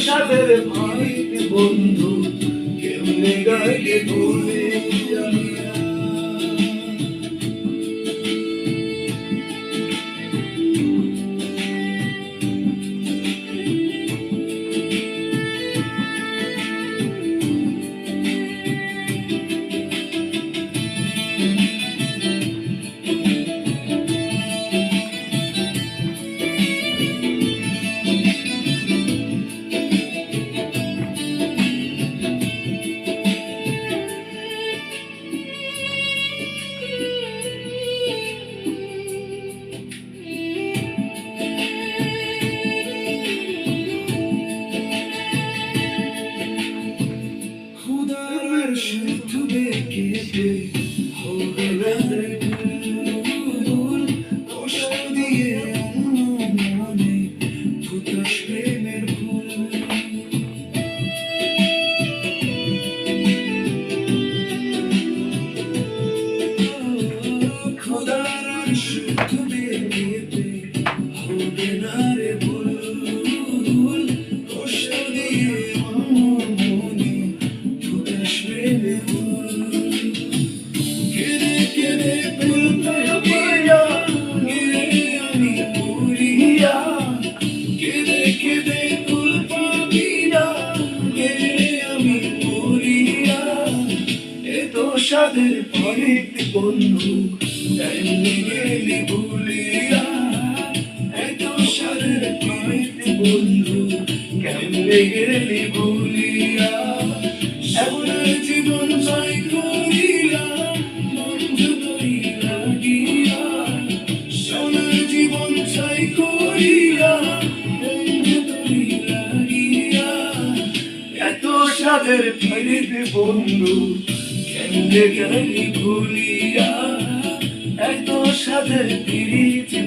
সাদের ভাইতে বন্ধু কেমনে গাইলে ভুলে সাদের ভাইতে বন্ধু কেমনে গেলি ভুলিয়া এত সাদের ভাইতে বন্ধু কেমনে গেলি ভুলিয়া এমন জীবন চাই করিলাম বন্ধু তোরি লাগিয়া সোনার জীবন চাই করিলাম বন্ধু তোরি লাগিয়া এত সাদের ভাইতে বন্ধু কেমনে গেলি ভুলিয়া এত সাদের পিরিতি